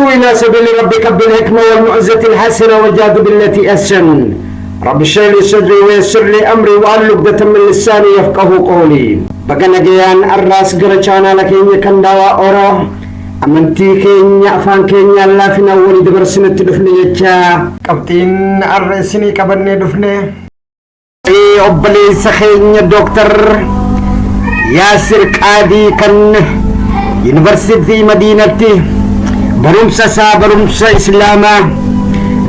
إلى سبيل ربك بالحكمة والموعظة الحسنة وجاهد بالتي أحسن رب اشرح لي صدري ويسر لي أمري واحلل عقدة من لساني يفقهوا قولي بقى نجيان الراس قرشانا لكن كندوا أورا أمنتي كينيا أفان كينيا الله في نول دبرسنا تدفني يجا كابتن الرئيسني كبرني دفني أبلي سخينيا دكتور ياسر قادي كان يونيفرسيتي مدينتي برمسا إسلاما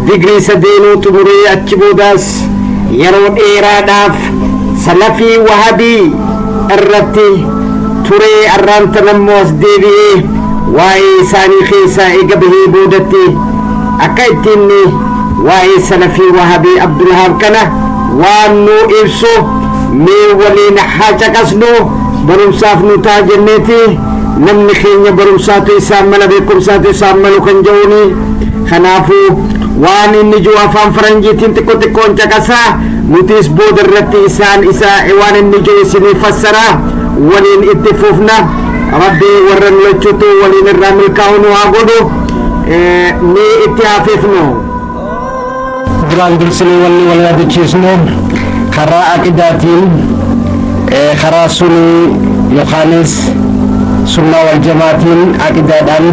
ديجري سدينو تبوري أتشبوداس يرو إيراداف سلفي وهابي الرتي توري أرانت نموس ديبي واي ساني خيسا إيقبه بودتي أكايتيني واي سلفي وهابي عبد الوهاب كنا وانو إرسو مي ولين حاجة كسنو برمساف نوتا جنتي namni keenya barumsaatu isaan mala beekumsaatu isaan malu kan jedhuni kanaafu waan inni jiru afaan faranjiitiin xiqqoon caqasaa nutis booda irratti isaan waan inni jiru isinii fassara waliin itti fufna rabbi warra lachuutu waliin irraa milkaa'u haa godhu ni itti haafifnu duraan dursanii wanni wal yaadachiisnu karaa aqidaatiin karaa sunii yookaanis سنة والجماعتين عقيدان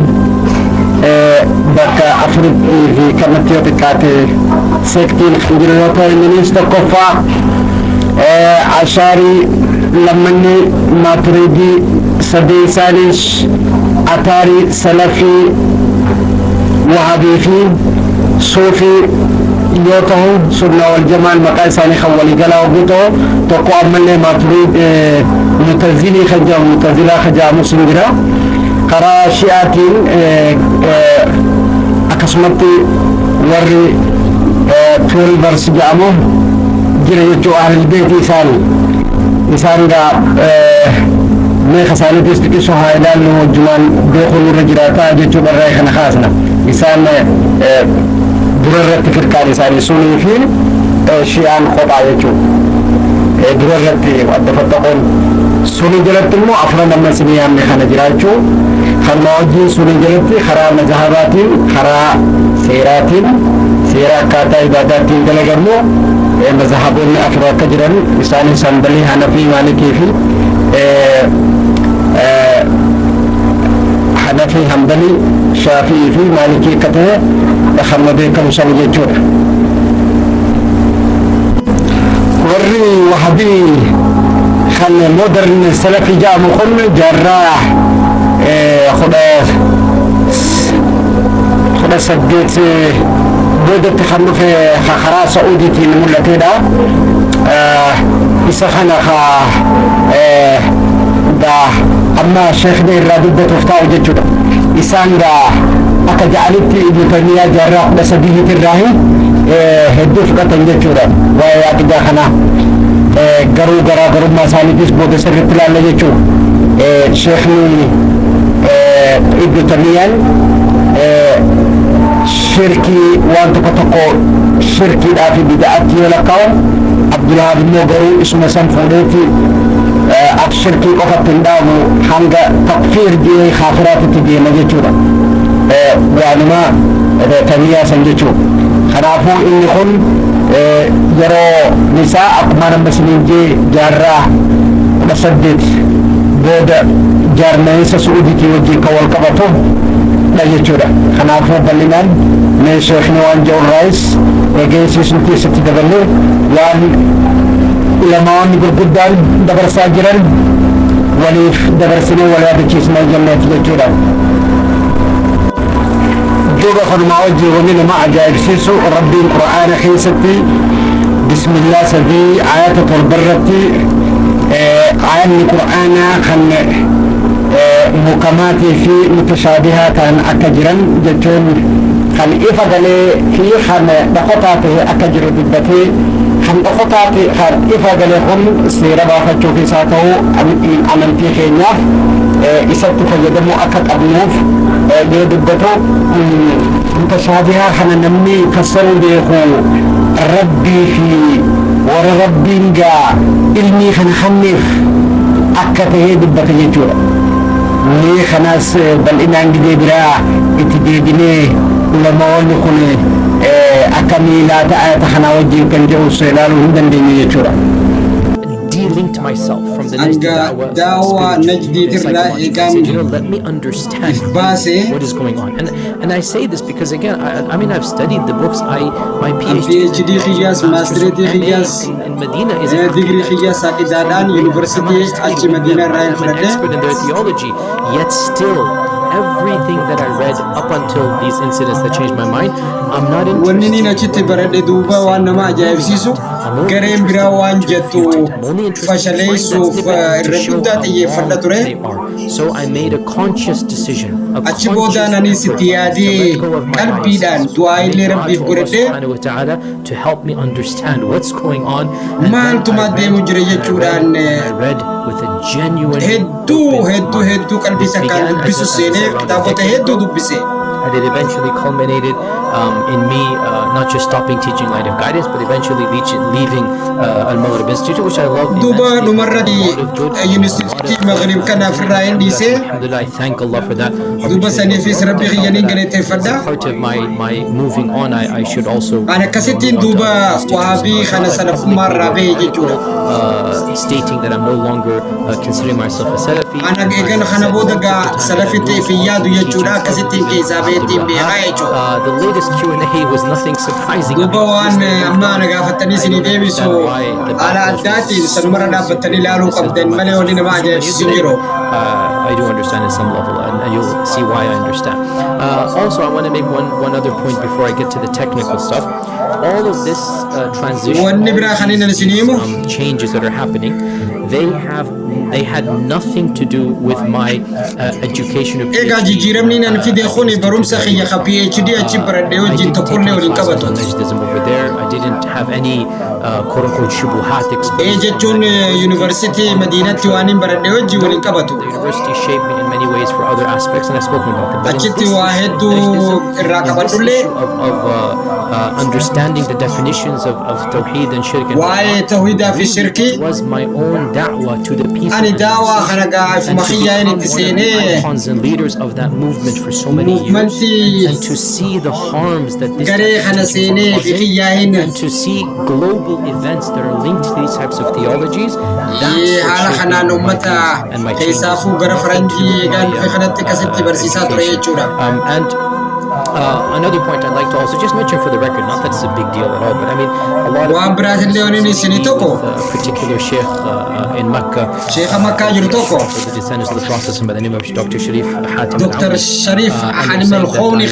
بكا أفريقي في كانت يوتيكات سكتين خنجرلوتا المنيستر كوفا عشاري لمني ماتريدي سدي سالش أتاري سلفي وهابي في صوفي يوتو سنة والجماعة مقاي ساني خوالي قلاو بيتو توقو أمالي ماتريد متزيلي خجا متزيلا خجا مسنجرا قرا شياتين أكسمتي وري طول برس جامو جرى يجو أهل البيت إسان دا ميخ ساني تستكي سوهايدان نمو جمان دوخل رجراتا جيتو براي خنخاسنا إسان دررت فرقان إساني سوني فين شيئان خطا يجو دررت ودفتقون سوني جلت مو أفراد من سنيان مخانا جراجو خلموجي سوني جلت خرا مذهباتين خرا سيراتين سيرا كاتا عباداتين دلقرمو مذهبون أفراد كجران إساني سنبلي حنفي مالكي في حنفي حنبلي شافي في مالكي كته دخلنا بكم سنجي جور وري وحبي خل مودرن السلفي جاء مخل جراح خدا سديت بودة تخلف خرا سعودي تين ملتي دا إسخنا دا أما الشيخ دير رادب تفتاو جتشو إسان دا أكجعلتي ابن تيمية جراح دا سديه الراهي هدوف قطن جتشو دا ويا كجا خنا garuu masaanitis booda sirriitti ilaalla jechuudha. Sheekni Ibnu Taymiyaan shirkii waan tokko shirkiidhaa fi bid'aatti yoo lakkaa'u Abdulwahaab immoo garuu isuma san fuudheeti akka shirkii qofatti hin dhaabu hanga takfiir jedhee kaafiraatitti deema jechuudha. Waanuma Taymiyaa san jechuudha. Kanaafuu inni kun yeroo nisaa akkuma nama siniinjee jaarraa 18 booda jaarmayinsa Suudiitii wajjin kan wal qabatu dha jechuudha. Kanaafuu bal'inaan mee sheekni waan jedhu raayis eegeessiisnu keessatti dabalee waan ulamaawwan gurguddaan dabarsaa jiran waliif dabarsinee wal yaadachiisnaa jenneeti jechuudha. دوبا خدمة وجه ومن ما عجائب سيسو ربي القرآن خيستي بسم الله سبي آيات البرتي آيات القرآن خن مقامات في متشابهات أكجرا جتون خن إفضل في خن دقطاته أكجر ضدته خن دقطاته خن إفضل هم سيرا بافتشو في ساته أمنتي خينيا إسات فجدمو أكد أبنوف يدبتو متشابهة حنا نمي فسروا بيخو ربي في وربي نجا علمي خنخنف أكد يدبت يجوا ni خناس بل إن عندي برا إتديني لما ونكون أكمل لا تحنا وجه كان جو سلالو هندن ديني يجوا de-linked myself from the next dawah let me understand what is going on. And I say this because again, I mean I've studied the books. My PhD khiyas master khiyas in Medina is degree khiyas akidadan university at Medina Ryan expert in their theology, yet still everything that I read up until these incidents that changed my mind, I'm not interested. Wannini nachitti barade duuba waan nama ajaa'ibsiisu gareen biraa waan jettu fashaleessuuf irra guddaa xiyyeeffadha ture. So I made a conscious decision. Achi boodaan ani sitti yaadee qalbiidhaan du'aa illee rabbiif godhadhee to help me understand what's going on. Maaltuma deemu jira jechuudhaan read with a genuine hedduu qalbii takkaan dubbisu seenee kitaabota hedduu dubbise. And it eventually culminated in me not just stopping teaching Light of Guidance, but eventually leaving Al-Maghrib Institute, which I love. Duba numarrati University Maghrib kana firra indise. Alhamdulillah, I thank Allah for that. Duba sanifis rabbi khiyani galete fadda. Part of my moving on, I should also. Ana kasitin duba wahabi khana salaf marrabe jechuudha. Stating that I'm no longer considering myself a Salafi. Ana egan khana bodaga salafite fi yadu jechuudha kasitin keesabe. The latest Q&A was nothing surprising. I do understand at some level, and you'll see why I understand. Also, I want to make one other point before I get to the technical stuff. All of this transition, changes that are happening, they had nothing to do with my education. Over there, I didn't have any quote-unquote shubuhat experience. The university shaped me in many ways for other aspects, and I've spoken about them. But this issue of understanding the definitions of Tawheed and Shirk, it was my own da'wah to the people and icons and leaders of that movement for so many years, and to see the harms that this and to see global events that are linked to these types of theologies, and my another point I'd like to also just mention for the record, not that it's a big deal at all, but I mean a lot of particular sheikh in Mecca, the descendants of the Prophet by the name of Dr. Sharif Hatim Al-Auni,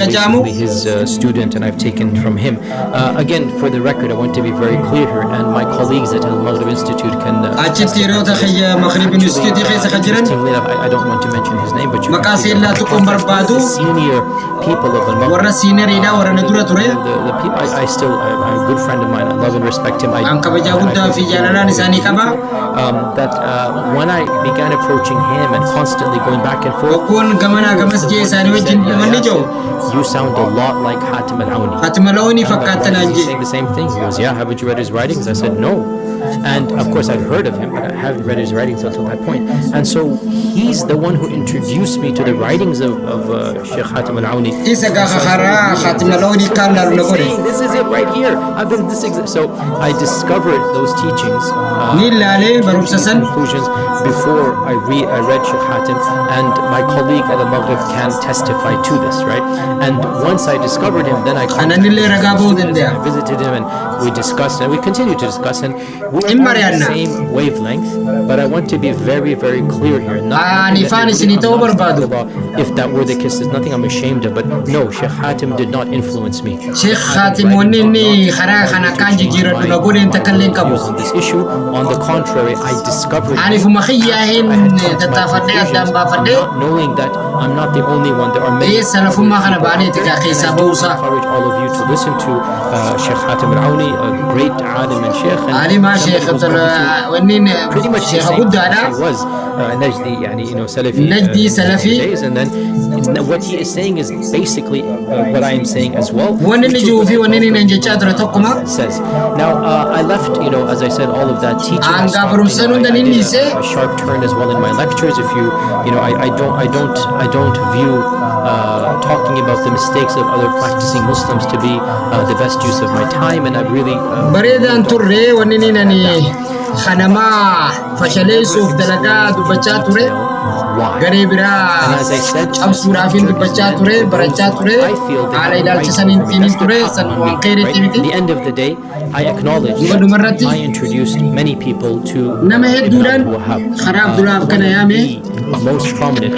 his student, and I've taken from him. Again, for the record, I want to be very clear here, and my colleagues at Al-Maghrib Institute can I don't want to mention his name, but you can the senior people of Al-Maghrib. The people, I'm a good friend of mine. I love and respect him. That when I began approaching him and constantly going back and forth, you sound a lot like Hatim Al-Auni. Saying the same thing. He goes, yeah, haven't you read his writings? I said, no. And of course I'd heard of him, but I haven't read his writings until that point. And so he's the one who introduced me to the writings of Sheikh Hatim Al-Auni. This is it right here. I've been so I discovered those teachings, conclusions before I read Sheikh Hatim, and my colleague at Al-Maghrib can testify to this, right? And once I discovered him, then I visited him and we discussed, and we continue to discuss, and we're on the same wavelength. But I want to be very, very clear here. If that were the case, there's nothing I'm ashamed of. But no, Sheikh Hatim did not influence me. Sheikh Hatim on this issue. On the contrary, I discovered not knowing that I'm not the only one. There are many. I encourage all of you to listen to Sheikh Hatim Al-Auni, a great alim and sheikh, and شيخ ونين شيخ أبود أنا Najdi, يعني Salafi. Najdi Salafi. And then what he is saying is basically what I am saying as well. Says. Now I left, as I said, all of that teaching. I did a sharp turn as well in my lectures. If I don't view talking about the mistakes of other practicing Muslims to be the best use of my time, and I've really. خنما فشليسوف دلقا دبچا توري غري برا اب سورافين دبچا توري برچا توري على الى سنين تين توري سن وانقير تيمتي. At the end of the day, I acknowledge that I introduced many people to نما هدوران خراب دولاب كان يامي most prominent.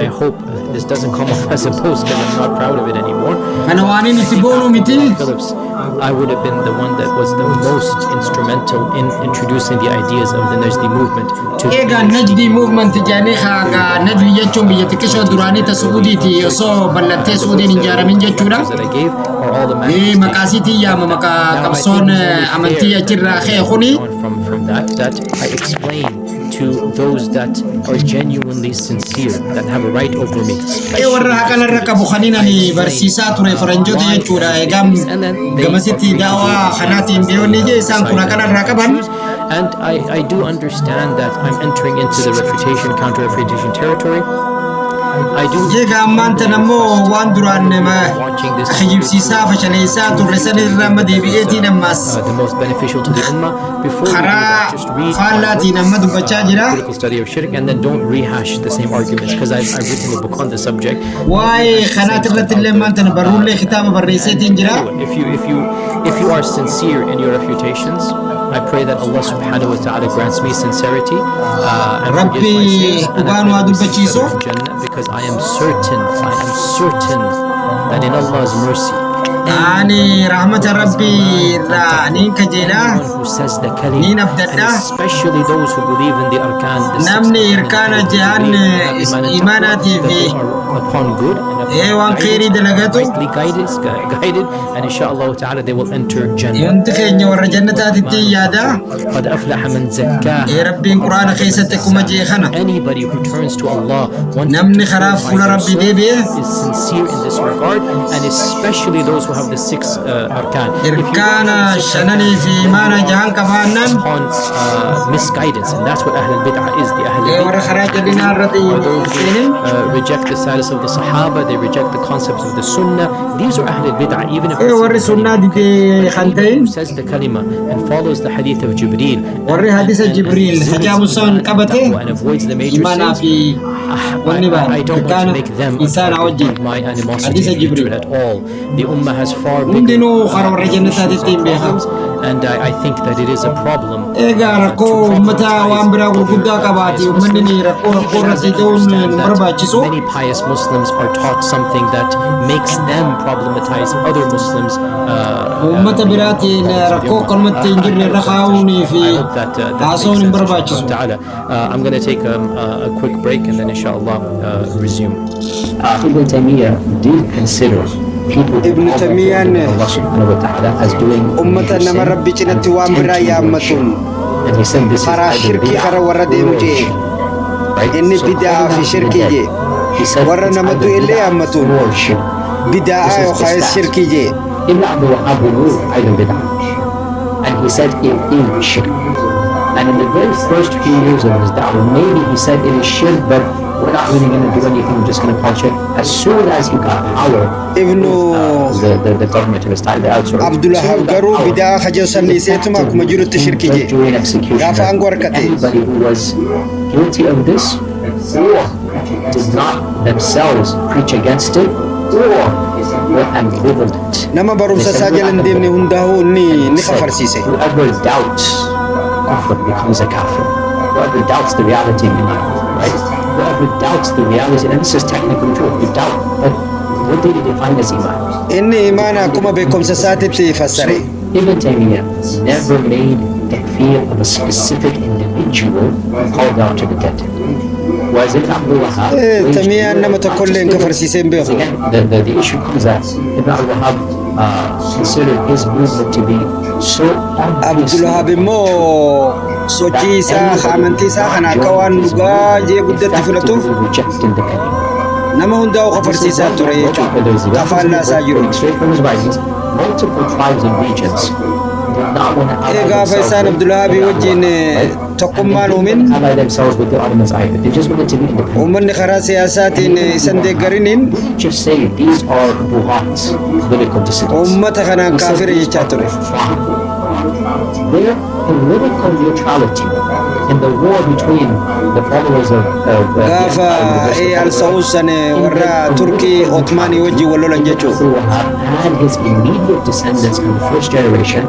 I hope this doesn't come off as a boast because I'm not proud of it anymore. أنا واني نتبونو متي. Phillips, I would have been the one that was the most instrumental in introducing the ideas of the Najdi movement to. إيجا Najdi movement جاني خاجا Najdi يجوم بيتكشوا دراني تسعودي تي يسوع بلنتي سعودي نجارة من جتورا. إيه مكاسيتي يا مكا كمسون أمانتي أجرا خير خوني. From that I explain to those that are genuinely sincere, that have a right over me. إيه ورا هكذا ركب خنينا ني برسيسات ورفرنجو تي جتورا إيجام جمسيتي دعوة خناتي بيوني جي سانكونا كنا ركبان. And I do understand that I'm entering into the counter-refutation territory. I do. Jega amanta namo wanduran ma khayib sisa fashalisa turresan ramadi bieti namas the most beneficial to the ummah before just read falati namadu bachajira critical study of shirk and then don't rehash the same arguments because I've written a book on the subject. Why khanat ratil manta barul khitab barrisetin jira. If you are sincere in your refutations, I pray that Allah subhanahu wa ta'ala grants me sincerity and forgives my sins because I am certain that in Allah's mercy ani rahmat rabbi rani kajela who says the kalima, and especially those who believe in the arkan, namni irkana jahan imanati fi upon good and khairi dalagatu guided and inshallah ta'ala they will enter Jannah. ينتخي ور جنتات التيادة قد أفلح من زكاها. يا ربي القرآن خيستكم جيخنا. Anybody who turns to Allah نمني خراف فل ربي ديبي is sincere in this regard, and especially those who have the 6 arkan. إركان شنني في مانا جهان كفانا on misguidance, and that's what Ahl al-Bid'ah is. The Ahl ور خراج دينار رتي reject the status of the Sahaba, they reject the concepts of the Sunnah. These are Ahl al-Bid'ah, even if ور السنة دي خنتين says the kalima and follows the hadith of Jibreel ور حديث جبريل حجاب الصون كبته and avoids the major إيمانا sins. في I don't want to make them إنسان عوجي my animosity حديث and hatred جبريل at all. The ummah has far bigger undino خرور جنتات التين بيها and I think that it is a problem. إيجا ركو متى وامبرا وقودا كباتي ومنني ركو رتيجون مرباچسو. Many pious Muslims are taught something that makes them problematize other Muslims. ومتى براتي ركو كلمة تنجر رخاوني في عصون مرباچسو. I'm going to take a quick break and then inshallah resume. Ibn Taymiyyah did consider ابن تيمية Allah subhanahu wa ta'ala as doing أمة نما ربي جنتي وامبرا يا أمتون and he said this is خرا شركي خرا ورد مجيء إني بدعة في شركي جي ورا نمدو إلي أمتون بدعة وخايس شركي جي Ibn Abdul Wahhab removed Ahl al-Bid'ah and he said it is shirk, and in the very first few years of his da'wah maybe he said it is shirk but we're not really going to do anything, we're just going to punch it. As soon as he got power, the government of his time, the outsourced. Abdullah Garu bida khajasan ni setuma kuma juru tashirki je. During execution, Ya fa angwar kate. anybody who was guilty of this or did not themselves preach against it or were ambivalent. Nama barumsa sajalan demne hundahu ni khafar sise. Whoever doubts kufr becomes a kafir. Whoever doubts the reality of iman, right? Whoever doubts the reality, and this is technically true, you doubt, but what did he define as iman? Inni imana kuma bekum sasatiti fassare. Ibn Taymiyyah never made takfir of a specific individual called out to the dead. Was it Abdul Wahhab? Taymiyyah nama takollen kafar sise mbeho. Again, the issue comes that Ibn Abdul Wahhab considered his movement to be So Abdullah bimmo sochisa khamantisa kana kawan duga je guddatti filatu rejecting the kalima. nama hundaa qafarsisa ture kafalla sajiru Multiple tribes and regions did not want to ega Faisal Abdullah bi wajin taqumman umin ally themselves with the Ottomans either. They just wanted to be independent. umman khara siyasatin isan de garinin Just say these are buhats, political dissidents. ummata kana kafir jecha ture Their political neutrality in the war between the followers of gafa al sausan warra turki otmani waji wallolan jechu who had his immediate descendants in the first generation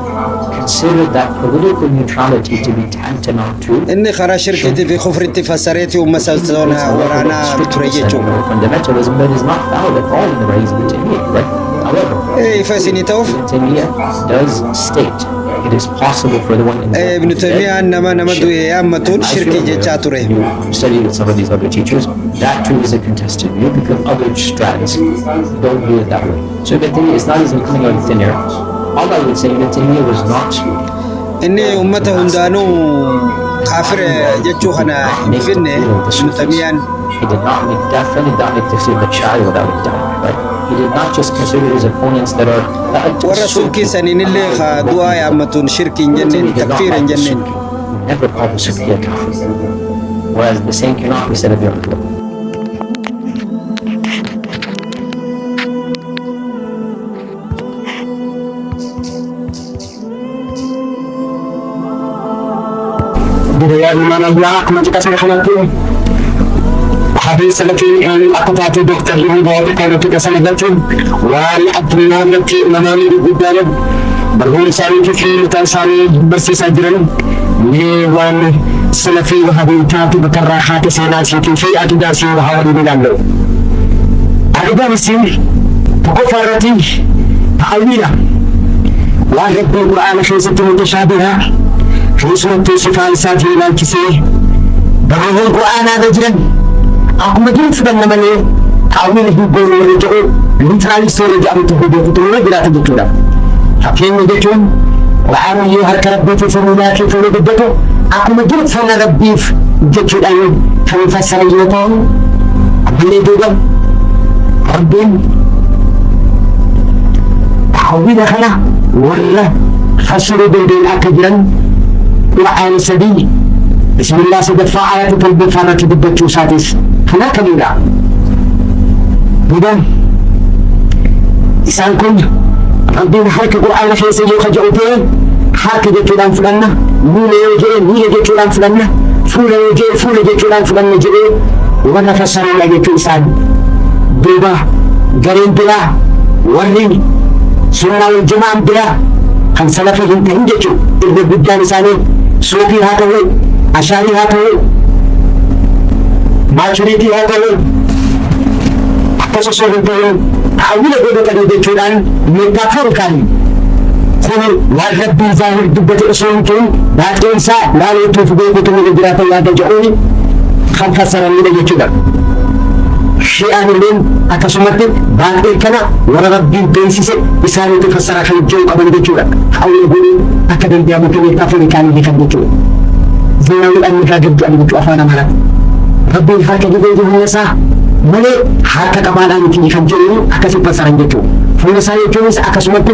considered that political neutrality to be tantamount to inni khara shirkati fi khufrati fasarati ummasazona warana ture jechu fundamentalism that is not found at all in the writings of Ibn Taymiyyah, right? However, fasini tawf Ibn Taymiyyah does state it is possible for the one in ibn Taymiyyah nama du yamatul shirki jecha ture you study with some of these other teachers, that too is a contested view because other strands don't view it that way. So Ibn Taymiyyah is not as coming out of thin air. All I would say, Ibn Taymiyyah was not inni ummata hundanu kafir jechu khana finne ibn Taymiyyah he did not make definitely not make tafsir al-Ash'ari without a doubt, right? He did not just consider his opponents that are warra suki saninille kha dua yamatun shirki jannin takfir jannin never called the Sufi a kafir. Whereas the same cannot be said of your people. برياء من الله ما تكسر خلاتي حديث التي أقطعت دكتور لي بعض كانت تكسر خلاتي والعبد الله التي منامي بالدارب برهون ساري في تنساري بس سجرن وان سلفي وهذه تاتي بكراحات سناسي في أتداسي وهذه من الله أيضا مسير بغفرتي تحويلة ورب القرآن خيزة متشابهة في سورة صفات ساتي إلى الكسي بغض القرآن هذا جرن أقوم جرن فبنا ملي تعويله بقول ورجعوا لنترالي سورة جامته بيفتون بلا تدكنا حقين نجتون وعامل يهرك ربي في فرمونات في بدته أقوم جرن فنا ربي في جتو الأيام فمفسر جنتون أبني دوبا ربين تعويله خلا ولا فسروا بين أكجرن وعلى سبيل بسم الله سدفع على تطلب فانا تدبت ساتس هناك ميلا بدن إنسان كن ربنا حرك القرآن في سيجي خجعوتين حرك جتلان فلنا ميلا يجي جتلان فلنا فولا يجي جتلان فلنا جي وانا فسر الله جتلسان دوبا قرين بلا ورين سنة والجماعة بلا خم سلفهم تهنجتو إذا بدان ساني صوفي هاتوي أشاري هاتوي ماتريدي هاتوي أكسو هاتوي أولا قد تجد كلان متفر كان كل والرب ظاهر دبة أسرتهم لا تنسى لا يطوف بيتك من الجرات لا تجعوني خم فسر من يجتنا شيئا من أكسمت بعد الكنا ورا ربي بينسيس بسالة تفسر عن الجو قبل بيجولا أو يقول أكدم بيا ممكن يتفهم كان يخد بيجولا زين أن يكاد أن يجوا أفانا ملا ربي هاك جبل جهنسا ملء هاك كمان أن يخد جولا أكسب فسر عن الجو فلسا يجوز أكسمت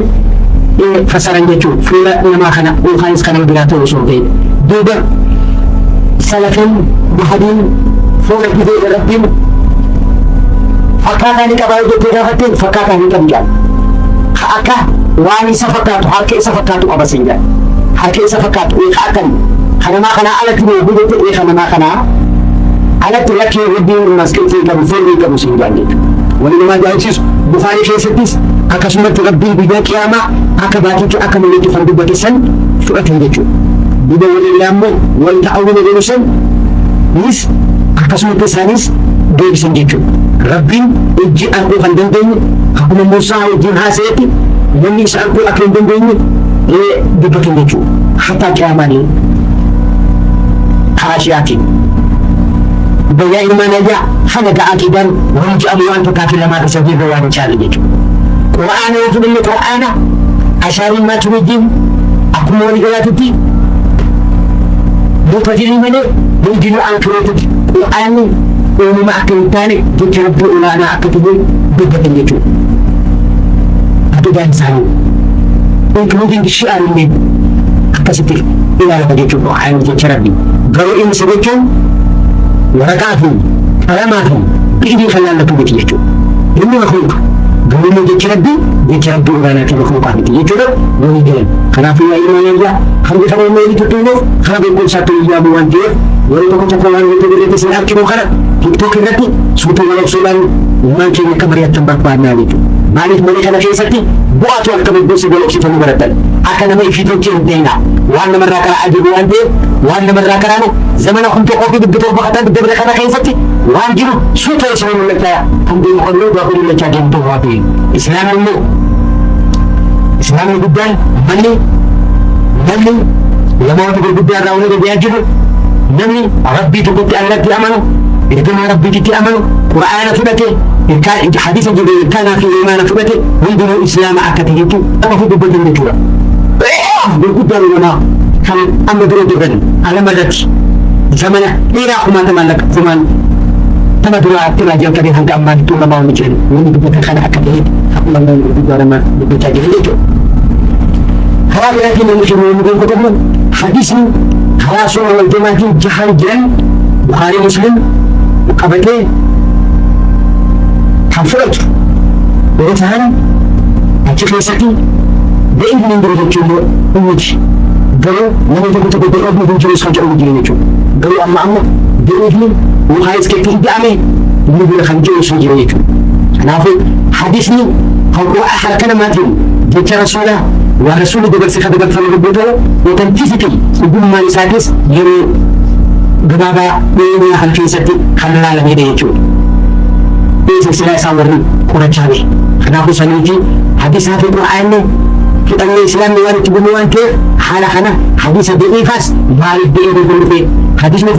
فسر عن الجو فلا لما خنا وخايس خنا بلاته وصوتين دوبا سلفين بحدين فوق جبل ربي fakkaata ni qabaa jettee gaafatteen fakkaata ni qabjaan akka waan isa fakkaatu harka isa fakkaatu qaba sinjaan harka isa fakkaatu eeqa akkan kanamaa kanaa alatti ni hubete eeqa namaa kanaa alatti lakkee rabbiin masqiltii qabu foolii qabu sinjaan jechuudha wani namaa jaallisiisu bukaarii keessattis akkasumatti rabbiin guyyaa qiyaamaa akka baatiitti akka malatti kan dubbate san fudhatan jechuudha duba walillee ammoo wal ta'awwina jedhu san nis akkasumatti isaanis deebisan jechuudha ربين اجي أنكو خندندني أكون موسى وجين هاسيتي مني سأنكو أكين دندني دبكين دجو حتى كاماني حاشياتي بيا إيمان أجا حنك أكيدا ونجي أبوان تكافي لما تسجيل بيان شاري دجو قرآن يجب أن القرآن أشاري ما تريدين akkuma walii galaatitti buufa jirii malee hundinuu aantureetutti qur'aanni uumama akka hin taane jecha rabbii olaanaa akka ta'e dubbatan jechuudha. Adduudhaan isaanii including shi'aallee akkasitti ilaalama jechuudha qur'aanni jecha rabbii. Garuu inni isa jechuun waraqaa fi qalamaa fi bi'ii kan laallatu miti jechuudha. Inni makruuqa. Garuu jecha rabbii olaanaa fi makruuqaa miti jechuudha. Walii galan. Kanaafuu yaa ilma nayyaa hambi kana inni inni tuttuunuuf kana beekumsaatti iyyaamuu waan ta'eef yeroo tokko waan wanta birreetti isin arginu kana tiktok irratti suutuu walabsuudhaan ilmaan keenya akka mari'attan barbaadnaa jechuudha. Maaliif mana kana keessatti bu'aatu akka beekumsi walabsifamu barattan akka nama ifiitootti hin deemna waan namarraa karaa ajabu waan ta'eef waan namarraa karaanu zamana kun tokkoo fi dubbitoo baqataa dubbe kana keessatti waan jiru suuta isa mul'ata hundi muqalloo gaafa mul'achaa deemtu waa ta'e islaamni guddaan manni namoota gurguddaa irraa waliin deebi'aa jiru namni rabbii tokkotti allatti amanu ergamaa rabbiitti amanu qura'aana fudhate hadiisa jiru ilkaanaa fi imaana fudhate hundinuu islaama akka ta'etu nama fi dubbatan jechuudha. Gurguddaan ulamaa kan amma dura duran alama irratti zamana dheeraa kumaatama lakkoofsumaan nama duraa irraa jalqabee hanga ammaatti ulamaa wani jiran wani dubbatan kana akka ta'etti akkuma namni gurguddaa lama dubbachaa jiran jechuudha. Karaa biraatiin namni jiru wani gonkotamu hadisni karaa suura wal jamaatiin jahaan jiran Bukhaarii Muslim qabatee kan fudhatu yoo ta'an achi keessatti be'in hin jiru jechuun ummiti garuu namni tokko be'oofni hin jiru kan jedhamu jiru jechuudha. Garuu amma be'oofni Bukhaarii iskeetti hidhaame inni bira kan jiru sun jira jechuudha. Kanaafuu hadisni harka namaatiin jecha rasuulaa waa rasuulli dabarse kan dabarfame lubbuu ta'u authenticity dhugummaan isaatis yeroo gabaabaa dheeraa kan keessatti kan laalamedha jechuudha. Silsilee isaa warri qorachaa bahe. Kanaafuu saniiti hadiisaa fi qura'aanni fudhannee islaamni waan itti bu'u waan ta'eef haala kana hadiisa da'iifaas maaliif da'ee beekuu dhufee hadiisni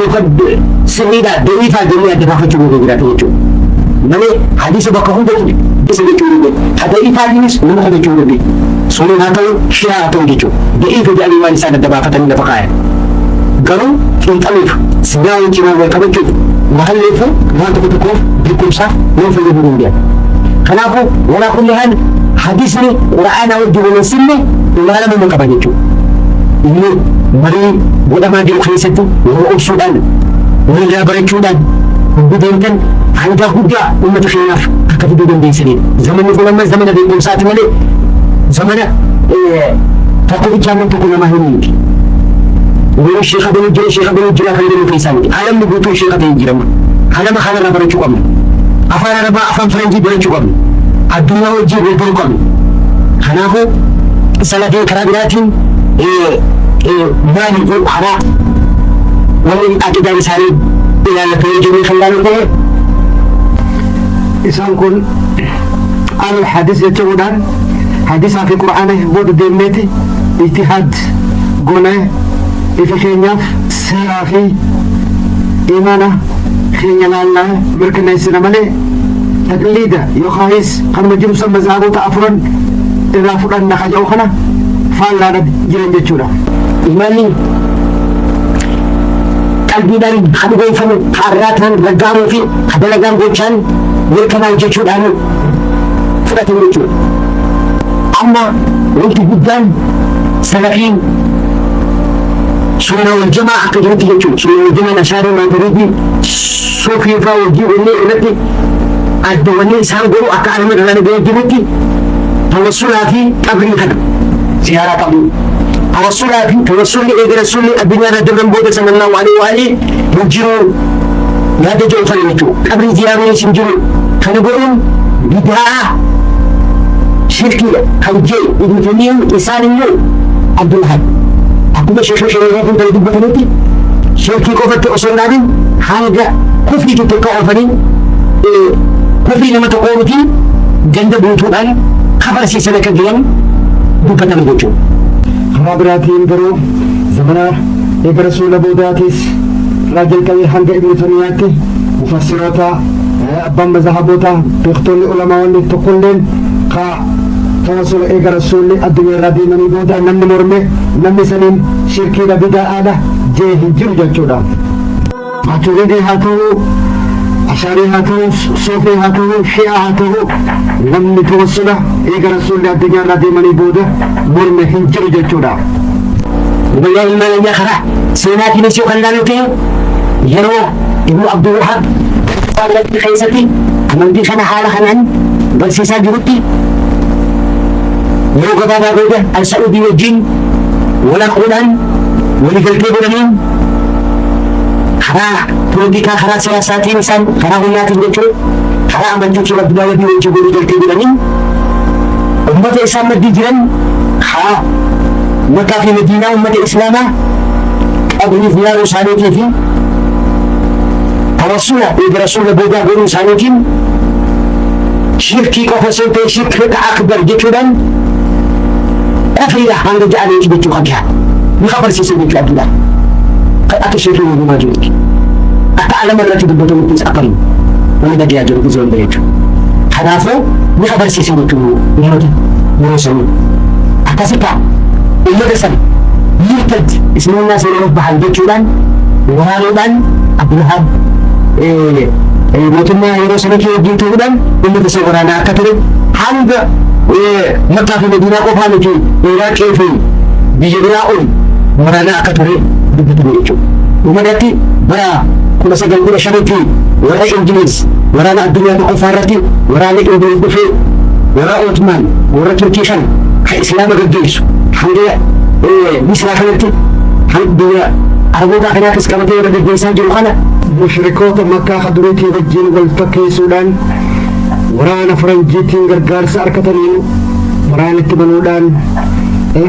sirriidha da'iifaa jennee adda baafachuu beekuu jiraata jechuudha. Malee hadiisa bakka hundatti isa jechuu danda'e. Da'iifaatiinis nama hubachuu danda'e. Sunan haa ta'u shiraa haa ta'u jechuudha. Da'iifa jedhanii waan isaan adda baafatanii lafa kaayan. Garuu xiinxaluuf sigaa wajjin wal qabachuuf mahalleefu waan tokko tokkoof beekumsaaf waan fayyaduu danda'a. Kanaafuu walaa kulli haal hadisni qura'aanaa wajjin wal sinne ilaalamuu qaba jechuudha. Inni marii godhamaa jiru keessatti wal obsuudhaan walirraa barachuudhaan hundi deemtan faayidaa guddaa uummata keenyaaf akka fiduu dandeessanidha. Zamanni kun amma zamana beekumsaati malee zamana tokko bichaan tokko namaa hin miti. Yeroo sheekha banii jira kan jedhamu keessaa miti. Alamni guutuu sheekha ta'e jirama. Alama kanarraa barachuu qabna. Afaan Arabaa afaan Faranjii barachuu qabna. Addunyaa wajjin wal baruu qabna. Kanaafuu salafee karaa biraatiin maali kun karaa walli aqidaan isaanii ilaallatanii jiranii kan laalu ta'e isaan kun alal hadis jechuudhaan hadisaa fi qura'aana booda deemneeti ijtihaad goonee ifa keenyaaf seeraa fi imaana keenya laallaa mirkaneessina malee taqliida yookaanis kanuma jiru san mazhaabota afuran irraa fudhanna kaja'u kana faallaadha jiran jechuudha. Imaanni qalbiidhaan kan goonfamu har'aataan raggaamuu fi dalagaan gochaan mirkanaa jechuudhaan fudhatan jechuudha. Amma wanti guddaan salafiin sunnah wal jamaa akka jirutti jechuudha. Sunnah wal jamaa ashaarii maaturidii suufii irraa wajjii wanneen irratti adda wanneen isaan godhu akka alama irraa nagaya jirutti tawassulaa fi qabrii kana ziyaaraa qabu. Tawassulaa fi tawassulli eega rasuulli addunyaa irra dabran booda sallallahu alaihi wa alihi hin jiru yaada jedhu sana jechuudha. Qabrii ziyaaruunis hin jiru. Kana godhuun bidaa shirkiidha kan jedhu ibnu taymiyyaan isaan immoo abdulhad akkuma sheekha shariiraa kun ta'e dubbatanitti shirkii qofatti osoo hin dhaabin hanga kufrii tokko oofanii kufrii nama tokkoo miti ganda guutuudhaan kafarsiisan akka jiran dubbatamu jechuudha. Karaa biraatiin garuu zamana eega rasuula boodaatis irraa jalqabee hanga ibnu taymiyaatti mufassiroota abbaan mazhaboota beektonni ulamaa wanni tokkolleen ka توصل إيجا رسول الدنيا الذي من يبودا نمي مرمي نمي سنين شركي لبدا آله جيه جرجة جودا أتريدي هاتو أشاري هاتو صوفي هاتو شيعة هاتو نمي توصل إيجا رسول الدنيا الذي من يبودا مرمي جرجة جودا وبالله المال يخرع سيناتي نسيو خلانوكي يرو ابن عبد الوهاب قال لك خيستي من دي خنا حالة خنان بل سيسا جروتي يرو قبابا قوده السعودي والجين ولا قولان ولقلقي بلمين خرا بوليتيكا خرا سياساتي نسان خرا غنياتي نجو خرا أمانجوكي ربنا يبني وجبه لقلقي بلمين أمة إسلام الدجران خرا مكة في مدينة أمة الإسلام أبني فلان وسانيتي في الرسول برسول بودا بنو سانيتي شركي كفسنتي شرك أكبر جدا أفيدا عند جعلي يجبتو خبيها مخبر سيسمي في عبد الله أتشيروا بما جوك أتعلم التي دبتو مكتس أقرم ومن أجي أجل بزول بيتو حدافو مخبر سيسمي في عبد الله أتسكا المدرسة يرتد اسمه الناس اللي يربح البيتشولان وهالودان عبد الوهاب موتنا يروسنك يجين تودان المدرسة ورانا كتير حمد مكة في مدينة قفانك إيراك في بيجبراؤن ورانا كتير بيجبراؤن ومدتي برا كل سجل كل شريكي ورا إنجليز ورانا الدنيا بقفارتي ورانا إنجليز بفي ورا أوتمان ورا تركيشان كإسلام الجيش الحمد لله مش راح نبتدي الحمد لله أربعة خناق إسكامتي ورد الجيسان جلوخنا مشركوت مكة خدريتي وجين والفكي سودان ورانا فرنجيتين غرغار ساركتنين ورانا تبنودان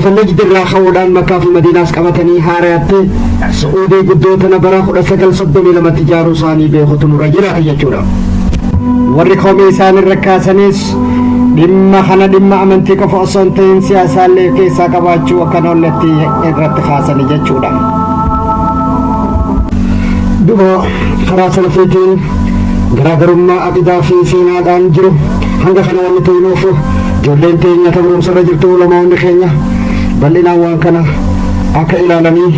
فنجد الراخة ودان مكة في مدينة إسكامتني هارياتي سعودي قدوتنا براخ ودسكال صدني لما تجارو ساني بيخوتن رجلا أيجورا ورقومي سان الركاسانيس dhimma kana dhimma amantii qofa osoo hin ta'in siyaasaallee keessaa qabaachuu akka oolletti irratti kaasanii jechuudha. Duba karaa salafiitiin garaagarummaa aqidaa fi seenaadhaan jiru hanga kana wanni ta'uuf ijoolleen teenya barumsarra jirtu ulamoonni keenya bal'inaan waan kana akka ilaalanii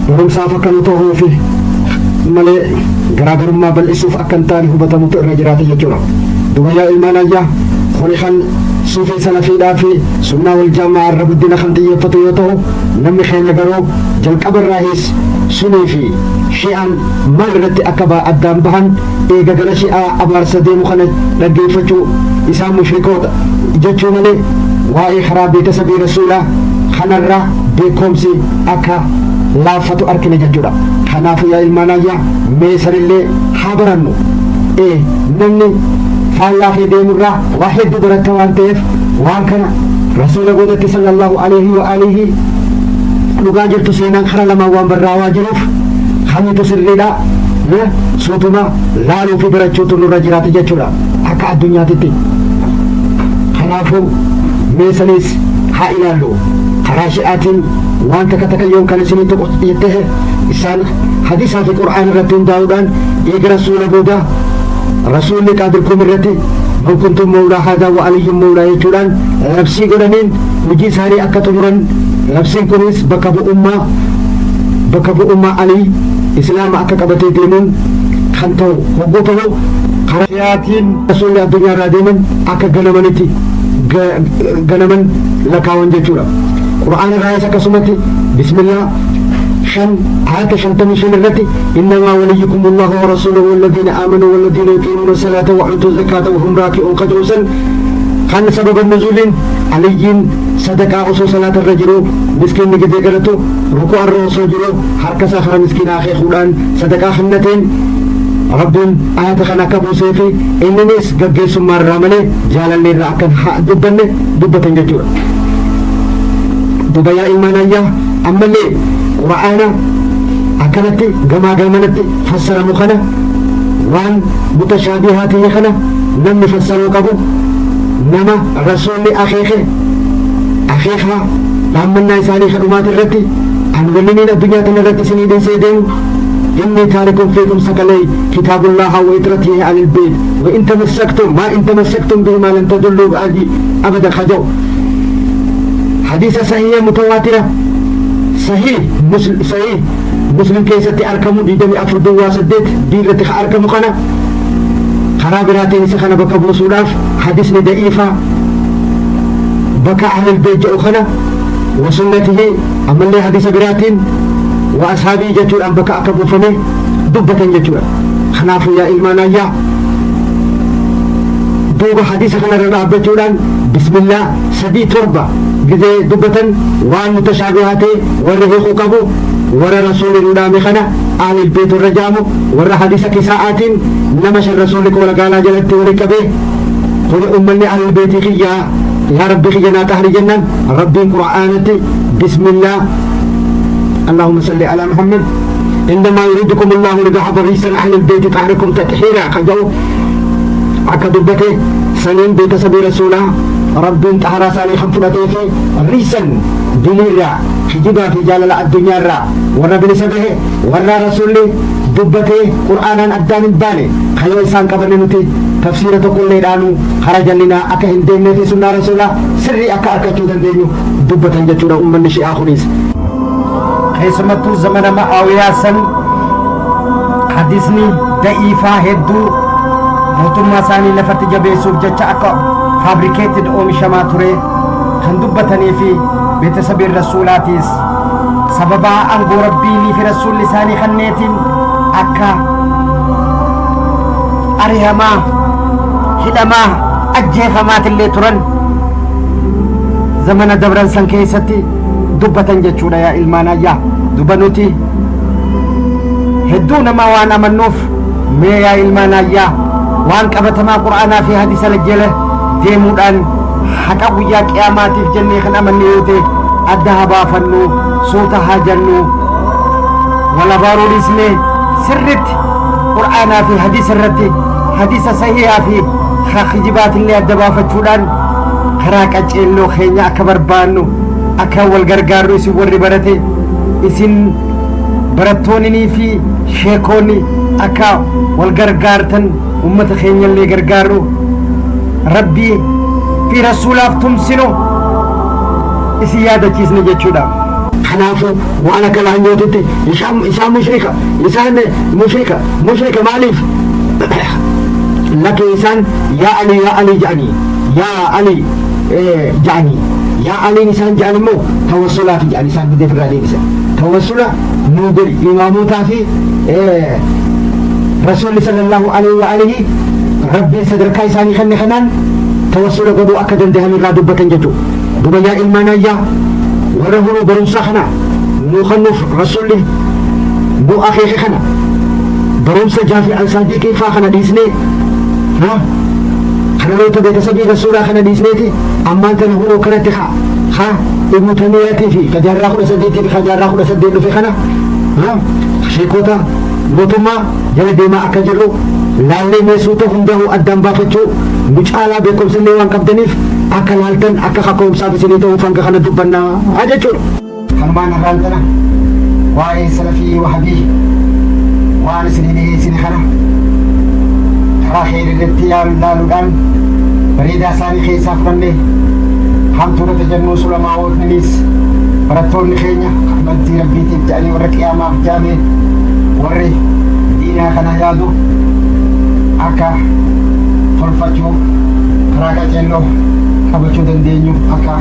barumsaaf akka nu ta'uufi malee garaagarummaa bal'isuuf akka hin taane hubatamutu irra jiraata jechuudha. دوبيا إيمانية خليخان صوفي سلفي في سنة والجامعة الربدين خلطية فتيوته نمي خير لقرو جل قبر رئيس سنيفي شيئا مرت أكبا أدام بهن إيقا قل شيئا أبار سدي مخلط لقي فتو إسام مشركوت جتشو ملي واي خرابي تسبي رسولا خنرة بكمسي أكا لا فتو أركنا جتشورا خنافيا إيمانية ميسر اللي حابرنو إيه نمني فالله في ديمرة واحد بركة وانتف وانكنا رسول قدرت صلى الله عليه وآله لقاجر تسينا خرا لما وان برا واجرف خمي تسري لا صوتنا لا لو في بركة تنور رجرات جتشورا أكا الدنيا تتي خنافو ميسانيس حائلا له خراشئات وانت كتك اليوم كان سنين يته إسان حديثا في القرآن رتين داودان يقرأ رسول بودا رسول قادركم الرتي بل كنتم مولى هذا وعليهم مولى يجولان نفسي قرنين وجي ساري أكتمرن نفسي كنيس بكبو أمة علي إسلام أكتبتي ديمون خانتو وقوتو خراشياتين رسول الدنيا راديمن أكا غنمانيتي غنمان لكاون جيجولا قرآن الرئيسة كسمتي بسم الله شن هات شنتمي شن الرتي إنما وليكم الله ورسوله والذين آمنوا والذين يقيمون الصلاة ويؤتون الزكاة وهم راكعون قدوسا كان سبب النزول عليين صدقاء وصو صلاة الرجل مسكين نجد قرتو ركوع الرسول جلو حركة ساخر مسكين آخي خلان صدقاء خنتين رب آيات خناك أبو سيفي إننيس قبل سمار رامني جالا لي راكن دبتن ججور دبيا إيمانيا أما اللي قرآن أكلت جما جمانت فسر مخنا وان متشابهات خنا لم يفسروا قبو نما رسول أخيها لما الناس عليه خدمات الرتي أن ولنين الدنيا تنرتي سنيدين سيدين إني تارك فيكم ثقلين كتاب الله وإطرته على البيت وإن تمسكتم ما إن تمسكتم بهما لن تضلوا بعدي أبدا خجو حديث صحيح متواترة صحيح مسلم كيستي أركمو دي دمي أفردو واسدت دي رتخ أركمو خنا خرابراتين سخنا بكا بوصولاف حديث ضعيفة بكا أهل البيت جاء خنا وسنته أمن لي حديث براتين وأصحابي جتور أن بكا أكبو فمي دبة جتور خنافو يا إلمانا يا دوبا حديث خنا رابطولان بسم الله سدي تربة جزي دبة وان متشابهاتي ورغيخ قبو ور رسول الله خنا أهل البيت الرجامو ور حديث كساءات نمش الرسول كولا قالا جلت وركبه قل أمني أهل البيت خيا يا ربي خينا تهري جنة ربي قرآنتي بسم الله اللهم صل على محمد عندما يريدكم الله لذهب ريسا أهل البيت تحركم تتحيرا خجو عكدبته سنين بيت سبي رسولا ربي انتحرى سالي خمفلته في ريسا دليرا حجبا في جلال الدنيا را ورى بلسبه ورى رسولي دبته قرآنا أدان البالي خيو إنسان قبل نتي تفسيرة كل ليرانو خرج لنا أكا هندين في سنة رسولا سري أكا جودن دينيو دبة جتورا أمم نشي آخريس خيسمتو زمن ما آوياسا حديثني ضعيفة هدو موتما ساني لفت جبيسوف جتش أكا فابريكيتد أومي شماتوري خندبتني في بيتسبي الرسولاتيس سببا أنغو ربيني في رسول لساني خنيتين أكا أريهما هدما أجيفمات اللي ترن زمن دبران سنكيستي دبة جتشونا يا إلمانا يا دبنوتي هدونا ما وانا منوف مي يا إلمانا يا وان كبتما قرآنا في حديث الجلة ديمودان حقا ويا قياماتي في جنة خنا من نيوتي الذهبا فنو صوتها جنو ولا بارو الاسمي سرت قرآنا في حديث الرتي حديث صحيح في خجبات اللي الدبا فتشودان خراك أجيلو خينيا أكبر بانو أكاول غرغارو سي وري برتي اسن برتوني في شيكوني أكا والغرغارتن أمة خينيا اللي غرغارو ربي في رسوله تمسنو إسيادة جيسني جتشودا حنافو وأنا كلا عنيوتي إسام مشركة إسان مشركة مالف لكن إنسان يا علي جاني يا علي جاني يا علي إنسان جاني مو توصلا في جاني إنسان بدي فرادي إنسان توصلا نودر إماموتا في رسول صلى الله عليه وآله ربي صدر كايساني خني خنان توصلا قدو أكدن دهن رادو بتنجتو دبيا إلمانا يا ورهو برنسا خنا نو خنوف رسولي نو أخي خنا برنسا جافي أنسان دي كيفا خنا ديسني ها خنا لو تبيت سبي رسولا خنا ديسنيتي أما أنت نهو كرتي خا ابن تيمية في كجارة خلا سديتي في كجارة خلا سديتي في خنا ها شيكوتا موتما جل ديما أكجرو لالي مسوتو هندهو أدام بافتشو بيشالا بكم سني وان كابتنيف أكل هالتن أكل خاكم سافي سنيتو فانك خنا دبنا أجا شو خنبان هالتنا واي سلفي وحبي وانا سنيني سني خنا ترى خير الاتيال دالودان بريدا ساني خي سافرني حمتونا تجنو سلما ووت نليس براتون خينيا أحمد زي ربي تبجاني ورك يا ما بجاني وري دينا خنا يادو أكا tolfachuu karaa qajeeloo qabachuu dandeenyu akka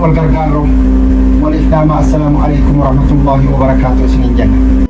wal gargaarru wal islaamaa assalaamu alaykum warahmatullaahi wabarakaatuh isiniin jenna